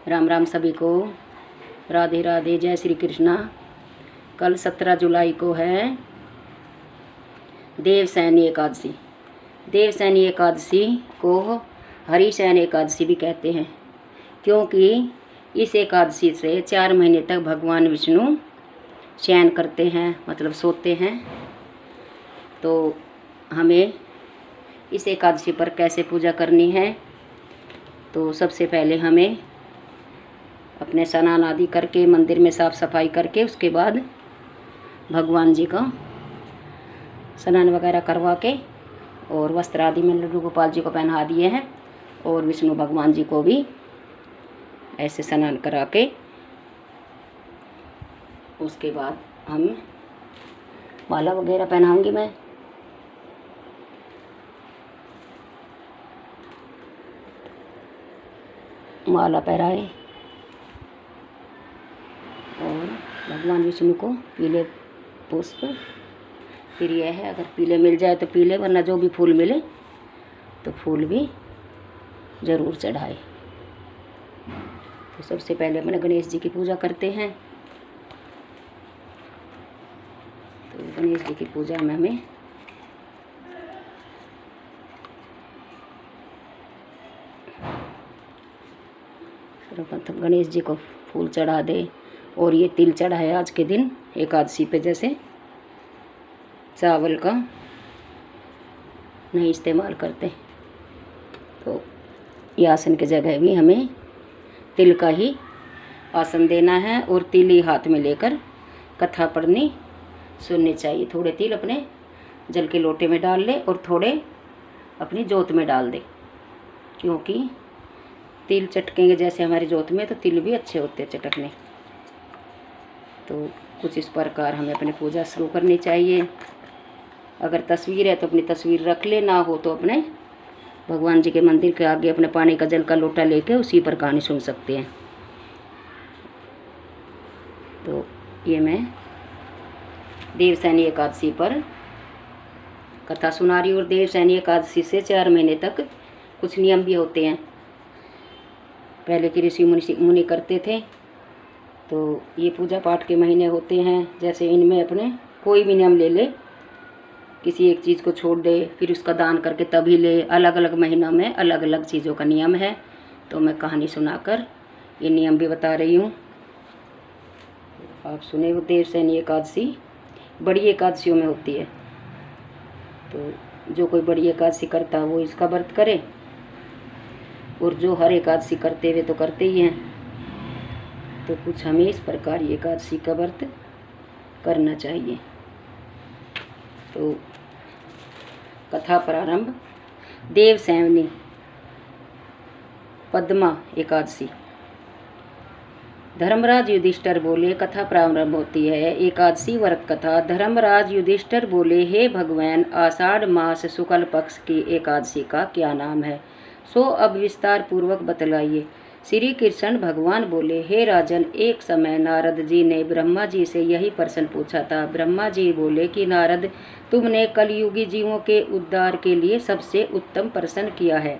राम राम सभी को। राधे राधे, जय श्री कृष्णा। कल 17 जुलाई को है देवसैनी एकादशी। देवसैनी एकादशी को हरिशयन एकादशी भी कहते हैं, क्योंकि इस एकादशी से 4 महीने तक भगवान विष्णु शयन करते हैं, मतलब सोते हैं। तो हमें इस एकादशी पर कैसे पूजा करनी है, तो सबसे पहले हमें अपने स्नान आदि करके मंदिर में साफ़ सफाई करके उसके बाद भगवान जी का स्नान वगैरह करवा के और वस्त्र आदि में लड्डू गोपाल जी को पहना दिए हैं, और विष्णु भगवान जी को भी ऐसे स्नान करा के उसके बाद हम माला वगैरह पहनाऊंगी मैं। माला पहनाए और भगवान विष्णु को पीले पुष्प प्रिय है, अगर पीले मिल जाए तो पीले, वरना जो भी फूल मिले तो फूल भी ज़रूर चढ़ाए। तो सबसे पहले अपने गणेश जी की पूजा करते हैं। तो गणेश जी की पूजा में हमें सर्वप्रथम गणेश जी को फूल चढ़ा दे, और ये तिल चढ़ाए आज के दिन एकादशी पे। जैसे चावल का नहीं इस्तेमाल करते, तो ये आसन की जगह भी हमें तिल का ही आसन देना है, और तिल ही हाथ में लेकर कथा पढ़नी सुननी चाहिए। थोड़े तिल अपने जल के लोटे में डाल ले और थोड़े अपनी जोत में डाल दे, क्योंकि तिल चटकेंगे जैसे हमारी जोत में, तो तिल भी अच्छे होते हैं चटकने। तो कुछ इस प्रकार हमें अपनी पूजा शुरू करनी चाहिए। अगर तस्वीर है तो अपनी तस्वीर रख ले, ना हो तो अपने भगवान जी के मंदिर के आगे अपने पानी का जल का लोटा लेके उसी पर कहानी सुन सकते हैं। तो ये मैं देवसैनी एकादशी पर कथा सुना रही हूँ। और देवसैनी एकादशी से 4 महीने तक कुछ नियम भी होते हैं। पहले के ऋषि मुनि करते थे, तो ये पूजा पाठ के महीने होते हैं। जैसे इनमें अपने कोई भी नियम ले ले, किसी एक चीज़ को छोड़ दे, फिर उसका दान करके तभी ले। अलग अलग महीनों में अलग अलग चीज़ों का नियम है, तो मैं कहानी सुनाकर ये नियम भी बता रही हूँ। आप सुने हो, देवसैनी एकादशी बड़ी एकादशियों में होती है। तो जो कोई बड़ी एकादशी करता है वो इसका व्रत करे, और जो हर एकादशी करते हुए तो करते ही हैं। तो कुछ हमें इस प्रकार ये एकादशी का व्रत करना चाहिए। तो कथा प्रारंभ। देवसैनी पद्मा एकादशी। धर्मराज युधिष्ठिर बोले, कथा प्रारंभ होती है। एकादशी व्रत कथा। धर्मराज युधिष्ठिर बोले, हे भगवान, आषाढ़ मास शुक्ल पक्ष की एकादशी का क्या नाम है, सो अब विस्तार पूर्वक बतलाइए। श्री कृष्ण भगवान बोले, हे राजन, एक समय नारद जी ने ब्रह्मा जी से यही प्रश्न पूछा था। ब्रह्मा जी बोले कि नारद, तुमने कलयुगी जीवों के उद्धार के लिए सबसे उत्तम प्रश्न किया है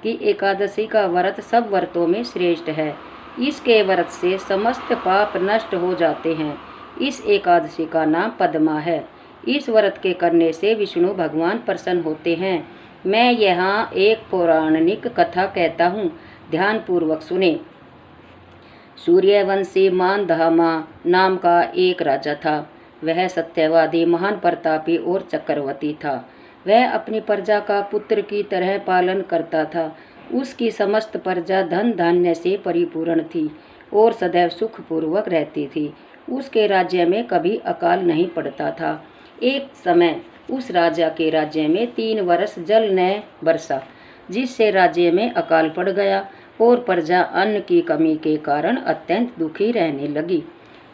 कि एकादशी का व्रत सब व्रतों में श्रेष्ठ है। इसके व्रत से समस्त पाप नष्ट हो जाते हैं। इस एकादशी का नाम पद्मा है। इस व्रत के करने से विष्णु भगवान प्रसन्न होते हैं। मैं यहाँ एक पौराणिक कथा कहता हूँ, ध्यान पूर्वक सुने। सूर्यवंशी मानधामा नाम का एक राजा था। वह सत्यवादी, महान प्रतापी और चक्रवर्ती था। वह अपनी प्रजा का पुत्र की तरह पालन करता था। उसकी समस्त प्रजा धन धान्य से परिपूर्ण थी और सदैव सुखपूर्वक रहती थी। उसके राज्य में कभी अकाल नहीं पड़ता था। एक समय उस राजा के राज्य में 3 वर्ष जल न बरसा, जिससे राज्य में अकाल पड़ गया और प्रजा अन्न की कमी के कारण अत्यंत दुखी रहने लगी।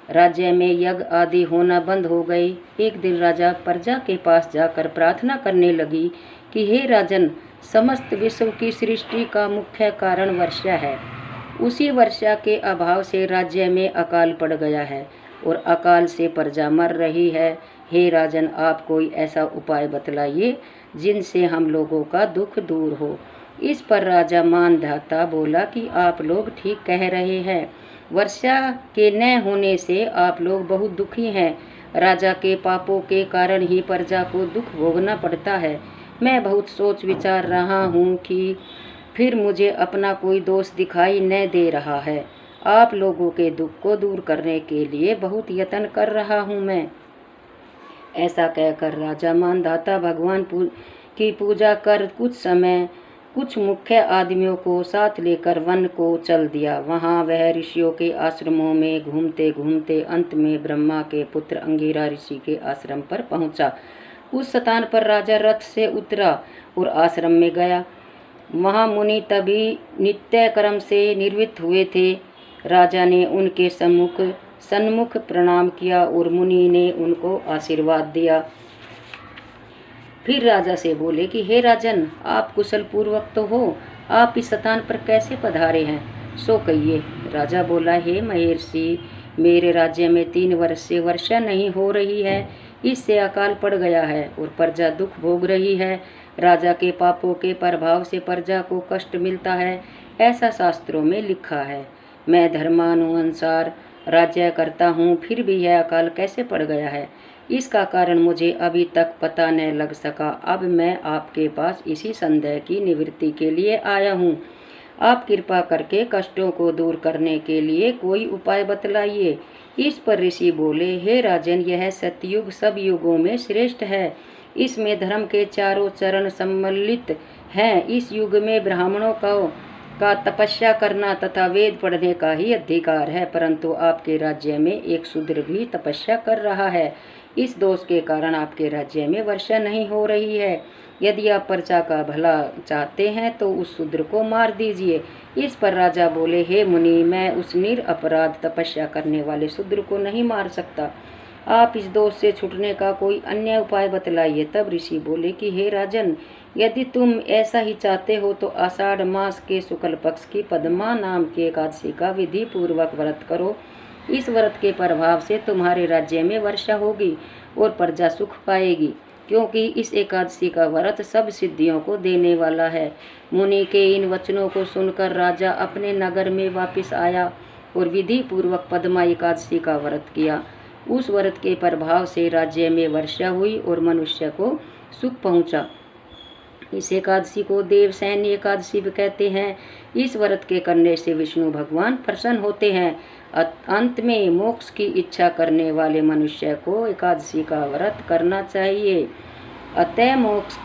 राज्य में यज्ञ आदि होना बंद हो गए। एक दिन राजा प्रजा के पास जाकर प्रार्थना करने लगी कि हे राजन, समस्त विश्व की सृष्टि का मुख्य कारण वर्षा है। उसी वर्षा के अभाव से राज्य में अकाल पड़ गया है और अकाल से प्रजा मर रही है। हे राजन, आप कोई ऐसा उपाय बतलाइए जिनसे हम लोगों का दुख दूर हो। इस पर राजा मानधाता बोला कि आप लोग ठीक कह रहे हैं। वर्षा के न होने से आप लोग बहुत दुखी हैं। राजा के पापों के कारण ही प्रजा को दुख भोगना पड़ता है। मैं बहुत सोच विचार रहा हूँ कि फिर मुझे अपना कोई दोष दिखाई न दे रहा है। आप लोगों के दुख को दूर करने के लिए बहुत यत्न कर रहा हूँ मैं। ऐसा कहकर राजा मानधाता भगवान की पूजा कर कुछ मुख्य आदमियों को साथ लेकर वन को चल दिया। वहाँ वह ऋषियों के आश्रमों में घूमते घूमते अंत में ब्रह्मा के पुत्र अंगिरा ऋषि के आश्रम पर पहुँचा। उस स्थान पर राजा रथ से उतरा और आश्रम में गया। वहाँ मुनि तभी नित्य कर्म से निवृत्त हुए थे। राजा ने उनके सन्मुख प्रणाम किया और मुनि ने उनको आशीर्वाद दिया। फिर राजा से बोले कि हे राजन, आप कुशल पूर्वक तो हो, आप इस स्थान पर कैसे पधारे हैं, सो कहिए। राजा बोला, हे महर्षि, मेरे राज्य में 3 वर्ष से वर्षा नहीं हो रही है। इससे अकाल पड़ गया है और प्रजा दुख भोग रही है। राजा के पापों के प्रभाव से प्रजा को कष्ट मिलता है, ऐसा शास्त्रों में लिखा है। मैं धर्मानुसार राज्य करता हूँ, फिर भी यह अकाल कैसे पड़ गया है, इसका कारण मुझे अभी तक पता न लग सका। अब मैं आपके पास इसी संदेह की निवृत्ति के लिए आया हूँ। आप कृपा करके कष्टों को दूर करने के लिए कोई उपाय बतलाइए। इस पर ऋषि बोले, हे राजन, यह सतयुग सब युगों में श्रेष्ठ है। इसमें धर्म के चारों चरण सम्मिलित हैं। इस युग में ब्राह्मणों का तपस्या करना तथा वेद पढ़ने का ही अधिकार है, परंतु आपके राज्य में एक शूद्र भी तपस्या कर रहा है। इस दोष के कारण आपके राज्य में वर्षा नहीं हो रही है। यदि आप प्रजा का भला चाहते हैं तो उस शूद्र को मार दीजिए। इस पर राजा बोले, हे मुनि, मैं उस निरपराध तपस्या करने वाले शूद्र को नहीं मार सकता। आप इस दोष से छूटने का कोई अन्य उपाय बतलाइए। तब ऋषि बोले कि हे राजन, यदि तुम ऐसा ही चाहते हो तो आषाढ़ मास के शुक्ल पक्ष की पद्मा नाम की एकादशी का विधि पूर्वक व्रत करो। इस व्रत के प्रभाव से तुम्हारे राज्य में वर्षा होगी और प्रजा सुख पाएगी, क्योंकि इस एकादशी का व्रत सब सिद्धियों को देने वाला है। मुनि के इन वचनों को सुनकर राजा अपने नगर में वापस आया और विधि पूर्वक पद्मा एकादशी का व्रत किया। उस व्रत के प्रभाव से राज्य में वर्षा हुई और मनुष्य को सुख पहुंचा। इस एकादशी को देवसैनी एकादशी भी कहते हैं। इस व्रत के करने से विष्णु भगवान प्रसन्न होते हैं। अंत में मोक्ष की इच्छा करने वाले मनुष्य को एकादशी का व्रत करना चाहिए। अतः मोक्ष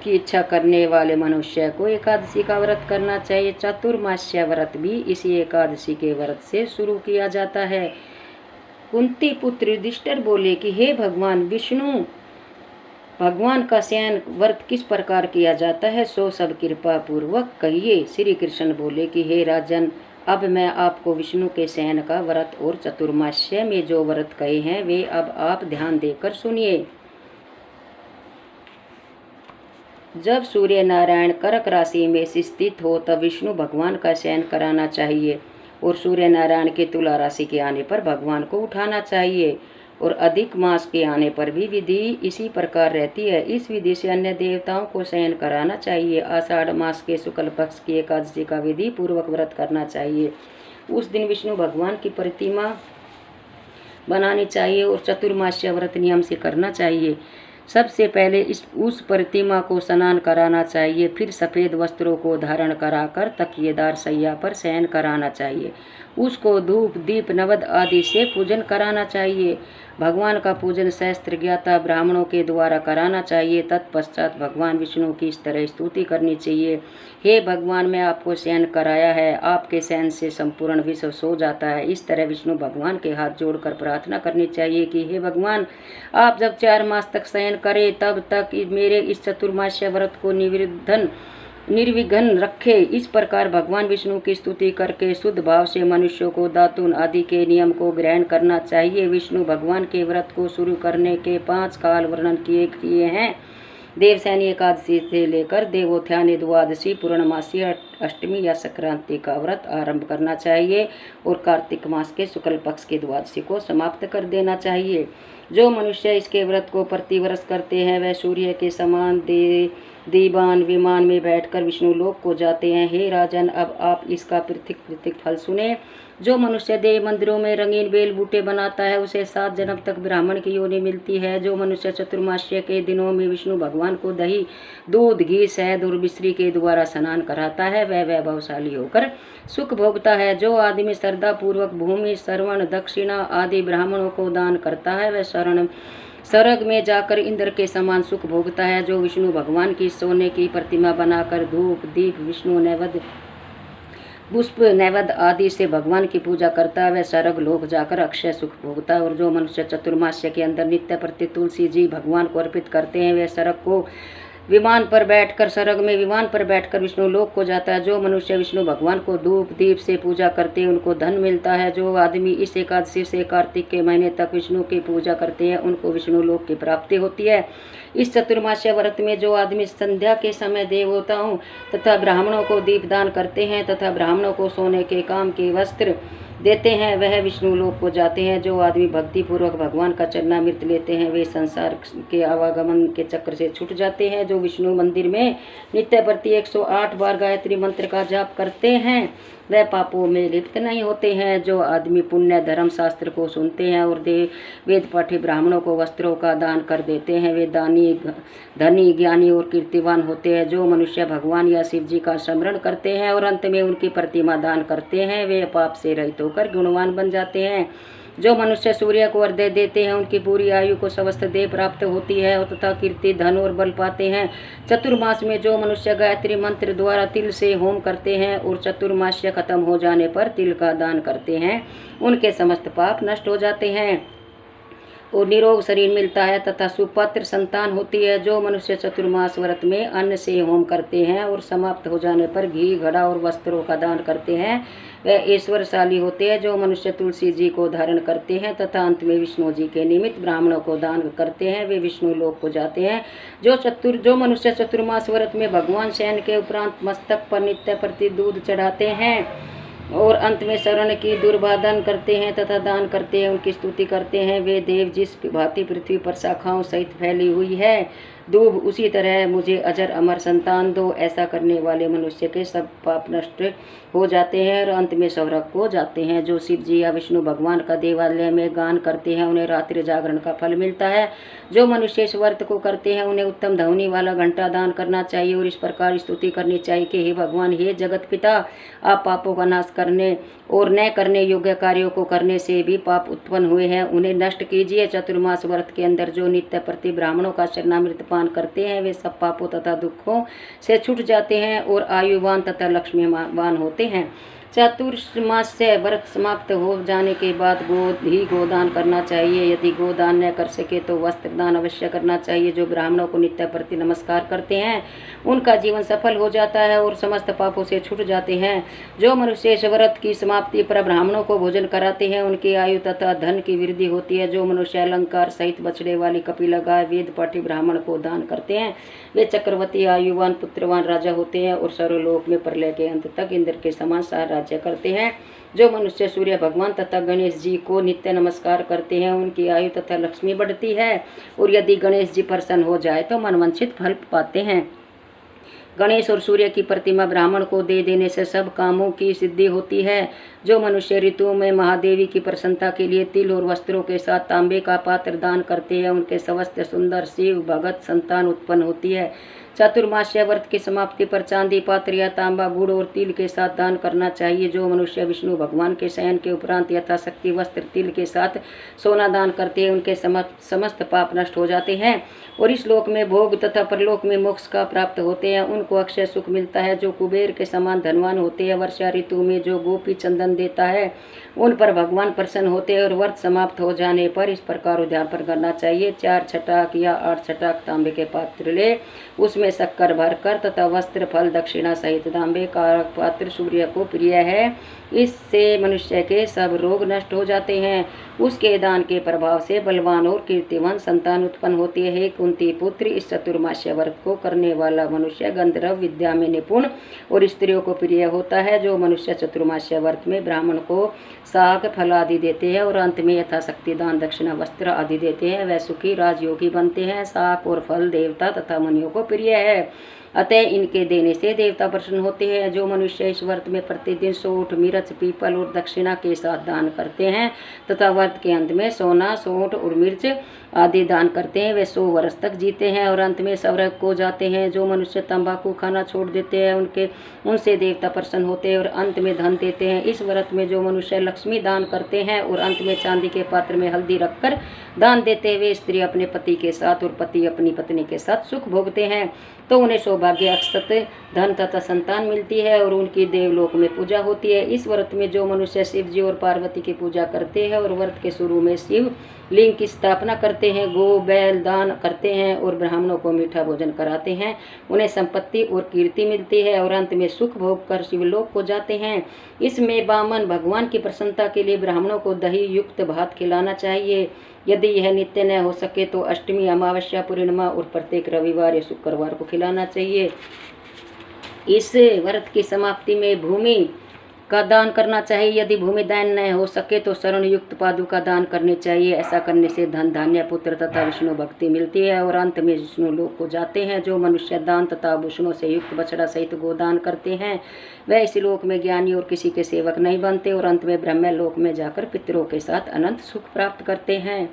की इच्छा करने वाले मनुष्य को एकादशी का व्रत करना चाहिए। चातुर्मास्य व्रत भी इसी एकादशी के व्रत से शुरू किया जाता है। कुंती पुत्र युधिष्ठिर बोले कि हे भगवान विष्णु, भगवान का शयन व्रत किस प्रकार किया जाता है, सो सब कृपा पूर्वक कहिए। श्री कृष्ण बोले कि हे राजन, अब मैं आपको विष्णु के शयन का व्रत और चतुर्मास्य में जो व्रत कहे हैं वे अब आप ध्यान देकर सुनिए। जब सूर्य नारायण कर्क राशि में स्थित हो तब विष्णु भगवान का शयन कराना चाहिए और सूर्य नारायण के तुला राशि के आने पर भगवान को उठाना चाहिए। और अधिक मास के आने पर भी विधि इसी प्रकार रहती है। इस विधि से अन्य देवताओं को शयन कराना चाहिए। आषाढ़ मास के शुक्ल पक्ष की एकादशी का विधि पूर्वक व्रत करना चाहिए। उस दिन विष्णु भगवान की प्रतिमा बनानी चाहिए और चतुर्मास्य व्रत नियम से करना चाहिए। सबसे पहले उस प्रतिमा को स्नान कराना चाहिए, फिर सफ़ेद वस्त्रों को धारण कराकर तकिएदार सैया पर शयन कराना चाहिए। उसको धूप दीप नवद आदि से पूजन कराना चाहिए। भगवान का पूजन शास्त्र ज्ञाता ब्राह्मणों के द्वारा कराना चाहिए। तत्पश्चात भगवान विष्णु की इस तरह स्तुति करनी चाहिए, हे भगवान, मैं आपको शयन कराया है, आपके शयन से संपूर्ण विश्व सो जाता है। इस तरह विष्णु भगवान के हाथ जोड़कर प्रार्थना करनी चाहिए कि हे भगवान, आप जब 4 मास तक शयन करें तब तक मेरे इस चतुर्मास्य व्रत को निर्विघ्न रखे। इस प्रकार भगवान विष्णु की स्तुति करके शुद्ध भाव से मनुष्यों को दातुन आदि के नियम को ग्रहण करना चाहिए। विष्णु भगवान के व्रत को शुरू करने के 5 काल वर्णन किए हैं। देवसैनी एकादशी से लेकर देवोत्थानी द्वादशी, पूर्णमासी अष्टमी या संक्रांति का व्रत आरंभ करना चाहिए और कार्तिक मास के शुक्ल पक्ष की द्वादशी को समाप्त कर देना चाहिए। जो मनुष्य इसके व्रत को प्रतिवर्ष करते हैं वह सूर्य के समान दीवान विमान में बैठकर विष्णु लोक को जाते हैं। हे राजन, अब आप इसका पृथक पृथक फल सुने। जो मनुष्य देव मंदिरों में रंगीन बेल बूटे बनाता है उसे 7 जन्म तक ब्राह्मण की योनि मिलती है। जो मनुष्य चतुर्मास्य के दिनों में विष्णु भगवान को दही, दूध, घी, शहद और मिश्री के द्वारा स्नान कराता है वह वैभवशाली होकर सुख भोगता है। जो आदमी श्रद्धा पूर्वक भूमि, श्रवण, दक्षिणा आदि ब्राह्मणों को दान करता है वह स्वर्ग में जाकर इंद्र के समान सुख भोगता है। जो विष्णु भगवान की सोने की प्रतिमा बनाकर धूप, दीप, विष्णु नैवेद्य, पुष्प नैवेद्य आदि से भगवान की पूजा करता है वह स्वर्ग लोक जाकर अक्षय सुख भोगता है। और जो मनुष्य चतुर्मास्य के अंदर नित्य प्रति तुलसी जी भगवान को अर्पित करते हैं वह विमान पर बैठकर विष्णु लोक को जाता है। जो मनुष्य विष्णु भगवान को धूप दीप से पूजा करते हैं उनको धन मिलता है। जो आदमी इस एकादशी से कार्तिक के महीने तक विष्णु की पूजा करते हैं उनको विष्णु लोक की प्राप्ति होती है। इस चतुर्मास्य व्रत में जो आदमी संध्या के समय देवताओं तथा ब्राह्मणों को दीपदान करते हैं तथा ब्राह्मणों को सोने के काम के वस्त्र देते हैं वह विष्णु लोक को जाते हैं। जो आदमी भक्ति पूर्वक भगवान का चरणामृत लेते हैं वे संसार के आवागमन के चक्र से छूट जाते हैं। जो विष्णु मंदिर में नित्य प्रति 108 बार गायत्री मंत्र का जाप करते हैं वह पापों में लिप्त नहीं होते हैं। जो आदमी पुण्य धर्म शास्त्र को सुनते हैं और वेद पाठी ब्राह्मणों को वस्त्रों का दान कर देते हैं वे धनी, ज्ञानी और कीर्तिवान होते हैं। जो मनुष्य भगवान या शिव जी का स्मरण करते हैं और अंत में उनकी प्रतिमा दान करते हैं वे पाप से रहित होकर गुणवान बन जाते हैं। जो मनुष्य सूर्य को अर्घ्य देते हैं उनकी पूरी आयु को समस्त देह प्राप्त होती है और तथा कीर्ति, धन और बल पाते हैं। चतुर्मास में जो मनुष्य गायत्री मंत्र द्वारा तिल से होम करते हैं और चतुर्मास्य खत्म हो जाने पर तिल का दान करते हैं उनके समस्त पाप नष्ट हो जाते हैं और निरोग शरीर मिलता है तथा सुपत्र संतान होती है। जो मनुष्य चतुर्मास व्रत में अन्न से होम करते हैं और समाप्त हो जाने पर घी, घड़ा और वस्त्रों का दान करते हैं वह ऐश्वर्यशाली होते हैं। जो मनुष्य तुलसी जी को धारण करते हैं तथा अंत में विष्णु जी के निमित्त ब्राह्मणों को दान करते हैं वे विष्णु लोक को जाते हैं। जो मनुष्य चतुर्मास व्रत में भगवान शयन के उपरांत मस्तक पर नित्य प्रति दूध चढ़ाते हैं और अंत में शरण की दुर्भादन करते हैं तथा दान करते हैं उनकी स्तुति करते हैं वे देव जिस भांति पृथ्वी पर शाखाओं सहित फैली हुई है दूब उसी तरह मुझे अजर अमर संतान दो। ऐसा करने वाले मनुष्य के सब पाप नष्ट हो जाते हैं और अंत में स्वर्ग को जाते हैं। जो शिव जी या विष्णु भगवान का देवालय में गान करते हैं उन्हें रात्रि जागरण का फल मिलता है। जो मनुष्य इस व्रत को करते हैं उन्हें उत्तम ध्वनि वाला घंटा दान करना चाहिए और इस प्रकार स्तुति करनी चाहिए कि हे भगवान, हे जगत पिता, आप पापों का नाश करने और न करने योग्य कार्यों को करने से भी पाप उत्पन्न हुए हैं उन्हें नष्ट कीजिए। चतुर्मास व्रत के अंदर जो नित्य प्रति ब्राह्मणों का चरणामृत पान करते हैं वे सब पापों तथा दुखों से छूट जाते हैं और आयुवान तथा लक्ष्मीवान होते हैं। चतुर्मास्य व्रत समाप्त हो जाने के बाद गोदान करना चाहिए। यदि गोदान न कर सके तो वस्त्र दान अवश्य करना चाहिए। जो ब्राह्मणों को नित्य प्रति नमस्कार करते हैं उनका जीवन सफल हो जाता है और समस्त पापों से छूट जाते हैं। जो मनुष्य इस व्रत की समाप्ति पर ब्राह्मणों को भोजन कराते हैं उनकी आयु तथा धन की वृद्धि होती है। जो मनुष्य अलंकार सहित बछड़े वाली कपिला गाय वेद पाठी ब्राह्मण को दान करते हैं वे चक्रवर्ती, आयुवान, पुत्रवान राजा होते हैं और सर्वलोक में प्रलय के अंत तक इंद्र के समान राज्य करते हैं। जो मनुष्य सूर्य भगवान तथा गणेश जी को नित्य नमस्कार करते हैं उनकी आयु तथा लक्ष्मी बढ़ती है और यदि गणेश जी प्रसन्न हो जाए तो मनवांछित फल पाते हैं। गणेश और सूर्य की प्रतिमा ब्राह्मण को दे देने से सब कामों की सिद्धि होती है। जो मनुष्य ऋतुओं में महादेवी की प्रसन्नता के लिए तिल और वस्त्रों के साथ तांबे का पात्र दान करते हैं उनके समस्त सुंदर शिव भगत संतान उत्पन्न होती है। चतुर्मास्य व्रत की समाप्ति पर चांदी पात्र या तांबा, गुड़ और तिल के साथ दान करना चाहिए। जो मनुष्य विष्णु भगवान के शयन के उपरांत यथाशक्ति वस्त्र तिल के साथ सोना दान करते हैं उनके समस्त पाप नष्ट हो जाते हैं और इस लोक में भोग तथा परलोक में मोक्ष का प्राप्त होते हैं। उनको अक्षय सुख मिलता है। जो कुबेर के समान धनवान होते हैं वर्षा ऋतु में जो गोपी चंदन देता है उन पर भगवान प्रसन्न होते हैं और व्रत समाप्त हो जाने पर इस प्रकार उद्यापन करना चाहिए। 4 छटाक या 8 छटाक तांबे के पात्र ले उसमें उसमें शक्कर भरकर तथा वस्त्र फल दक्षिणा सहित दाम्बे का पात्र सूर्य को प्रिय है। इससे मनुष्य के सब रोग नष्ट हो जाते हैं। उसके दान के प्रभाव से बलवान और कीर्तिवान संतान उत्पन्न होती है। कुंती पुत्र, इस चतुर्मास्य व्रत को करने वाला मनुष्य गंधर्व विद्या में निपुण और स्त्रियों को प्रिय होता है। जो मनुष्य चतुर्मास्य व्रत में ब्राह्मण को शाक फल आदि देते हैं और अंत में यथाशक्ति दान दक्षिणा वस्त्र आदि देते हैं, वह सुखी राजयोगी बनते हैं। शाक और फल देवता तथा मुनियों को प्रिय है, अतः इनके देने से देवता प्रसन्न होते हैं। जो मनुष्य इस व्रत में प्रतिदिन सोंठ, मिर्च, पीपल और दक्षिणा के साथ दान करते हैं तथा व्रत के अंत में सोना, सोंठ और मिर्च आदि दान करते हैं, वे 100 वर्ष तक जीते हैं और अंत में स्वर्ग को जाते हैं। जो मनुष्य तंबाकू खाना छोड़ देते हैं उनसे देवता प्रसन्न होते हैं और अंत में धन देते हैं। इस व्रत में जो मनुष्य लक्ष्मी दान करते हैं और अंत में चांदी के पात्र में हल्दी रखकर दान देते हुए स्त्री अपने पति के साथ और पति अपनी पत्नी के साथ सुख भोगते हैं, तो उन्हें सौभाग्य, अक्षत, धन तथा संतान मिलती है और उनकी देवलोक में पूजा होती है। इस व्रत में जो मनुष्य शिव जी और पार्वती की पूजा करते हैं और व्रत के शुरू में शिव लिंग की स्थापना करते हैं, गो बैल दान करते हैं और ब्राह्मणों को मीठा भोजन कराते हैं, उन्हें संपत्ति और कीर्ति मिलती है और अंत में सुख भोग कर शिवलोक को जाते हैं। इसमें बामन भगवान की प्रसन्नता के लिए ब्राह्मणों को दही युक्त भात खिलाना चाहिए। यदि यह नित्य न हो सके तो अष्टमी, अमावस्या, पूर्णिमा और प्रत्येक रविवार या शुक्रवार को खिलाना चाहिए। इस व्रत की समाप्ति में भूमि का दान करना चाहिए। यदि भूमि दान न हो सके तो शरण युक्त पादुका दान करनी चाहिए। ऐसा करने से धन, धान्य, पुत्र तथा विष्णु भक्ति मिलती है और अंत में विष्णु लोक को जाते हैं। जो मनुष्य दान तथा आभूषणों से युक्त बछड़ा सहित गोदान करते हैं, वह इस लोक में ज्ञानी और किसी के सेवक नहीं बनते और अंत में ब्रह्म लोक में जाकर पितरों के साथ अनंत सुख प्राप्त करते हैं।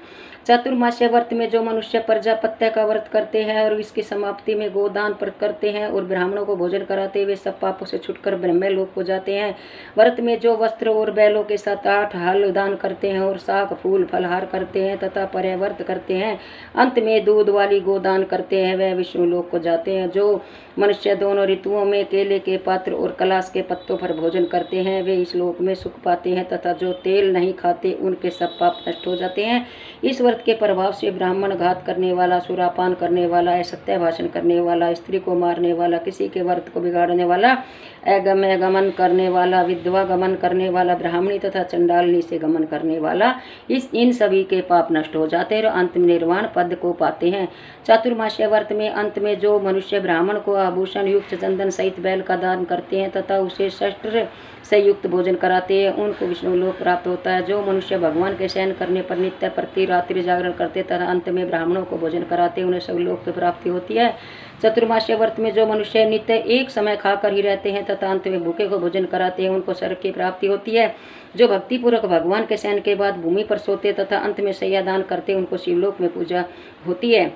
चातुर्मास्य व्रत में जो मनुष्य प्रजापत्य का व्रत करते हैं और इसकी समाप्ति में गोदान करते हैं और ब्राह्मणों को भोजन कराते हुए सब पापों से छुटकर ब्रह्म लोक को जाते हैं। व्रत में जो वस्त्र और बैलों के साथ 8 हल दान करते हैं और शाक, फूल, फलहार करते हैं तथा पर्याव्रत करते हैं, अंत में दूध वाली गोदान करते हैं, वह विष्णु लोक को जाते हैं। जो मनुष्य दोनों ऋतुओं में केले के पात्र और कलाश के पत्तों पर भोजन करते हैं, वे इस लोक में सुख पाते हैं तथा जो तेल नहीं खाते उनके सब पाप नष्ट हो जाते हैं। इस व्रत के प्रभाव से ब्राह्मण घात करने वाला, सुरापान करने वाला, असत्य भाषण करने वाला, स्त्री को मारने वाला, किसी के व्रत को बिगाड़ने वाला, अगम्य गमन करने वाला, विधवा गमन करने वाला, ब्राह्मणी तथा चंडालनी से गमन करने वाला, इन सभी के पाप नष्ट हो जाते हैं और अंत में निर्वाण पद को पाते हैं। चातुर्मास्य व्रत में अंत में जो मनुष्य ब्राह्मण को आभूषण युक्त चंदन सहित बैल का दान करते हैं तथा उसे शस्त्र से युक्त भोजन कराते हैं, उनको विष्णु लोक प्राप्त होता है। जो मनुष्य भगवान के शयन करने पर नित्य प्रति रात्रि जागरण करते तथा अंत में ब्राह्मणों को भोजन कराते, उन्हें सब लोक की प्राप्ति होती है। चतुर्मास्य व्रत में जो मनुष्य नित्य एक समय खाकर ही रहते हैं तथा अंत में भूखे को भोजन कराते हैं, उनको स्वर्ग की प्राप्ति होती है। जो भक्तिपूर्वक भगवान के शयन के बाद भूमि पर सोते तथा अंत में शय्या दान करते, उनको शिवलोक में पूजा होती है।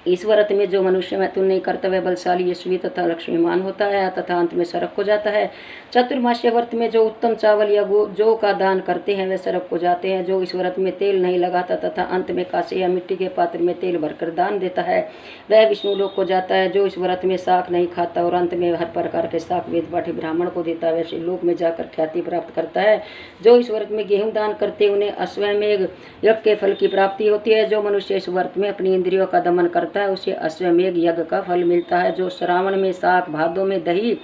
इस व्रत में जो मनुष्य मैथुन नहीं करता वह बलशाली, यशस्वी तथा लक्ष्मीमान होता है तथा अंत में स्वर्ग को जाता है। चतुर्मास्य व्रत में जो उत्तम चावल या जौ का दान करते हैं, वे स्वर्ग को जाते हैं। जो इस व्रत में तेल नहीं लगाता तथा अंत में कांसे या मिट्टी के पात्र में तेल भरकर दान देता है, वह विष्णु लोक को जाता है। जो इस व्रत में शाक नहीं खाता और अंत में हर प्रकार के शाक वेद पाठी ब्राह्मण को देता है, वह शिवलोक में जाकर ख्याति प्राप्त करता है। जो इस व्रत में गेहूं दान करते, उन्हें अश्वमेघ यज्ञ के फल की प्राप्ति होती है। जो मनुष्य इस व्रत में अपनी इंद्रियों का दमन करता है, उसे अश्वमेघ यज्ञ का फल मिलता है। जो श्रावण में शाक, भादों में दही,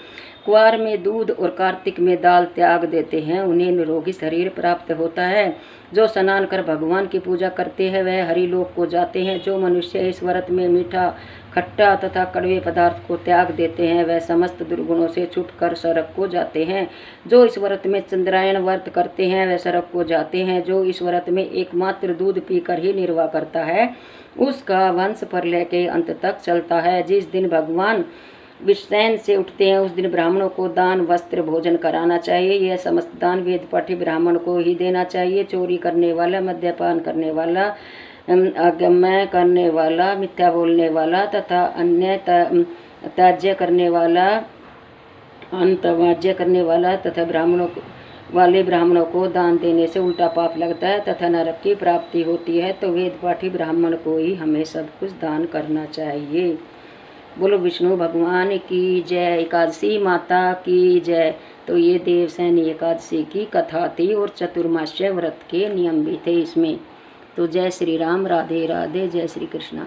कुआर में दूध और कार्तिक में दाल त्याग देते हैं, उन्हें निरोगी शरीर प्राप्त होता है। जो स्नान कर भगवान की पूजा करते हैं, वह हरिलोक को जाते हैं। जो मनुष्य इस व्रत में मीठा, खट्टा तथा कड़वे पदार्थ को त्याग देते हैं, वह समस्त दुर्गुणों से छूटकर स्वर्ग को जाते हैं। जो इस व्रत में चंद्रायण व्रत करते हैं, वह स्वर्ग को जाते हैं। जो इस व्रत में एकमात्र दूध पीकर ही निर्वाह करता है, उसका वंश प्रलय के अंत तक चलता है। जिस दिन भगवान विषैन से उठते हैं, उस दिन ब्राह्मणों को दान, वस्त्र, भोजन कराना चाहिए। यह समस्त दान वेद पाठी ब्राह्मण को ही देना चाहिए। चोरी करने वाला, मद्यपान करने वाला, अगम्य करने वाला, मिथ्या बोलने वाला तथा अन्य त्याज्य करने वाला, अंतवाज्य करने वाला तथा ब्राह्मणों को दान देने से उल्टा पाप लगता है तथा नरक की प्राप्ति होती है। तो वेद पाठी ब्राह्मण को ही हमें सब कुछ दान करना चाहिए। बोलो विष्णु भगवान की जय, एकादशी माता की जय। तो ये देवसैनी एकादशी की कथा थी और चतुर्मास्य व्रत के नियम भी थे इसमें। तो जय श्री राम, राधे राधे, जय श्री कृष्णा।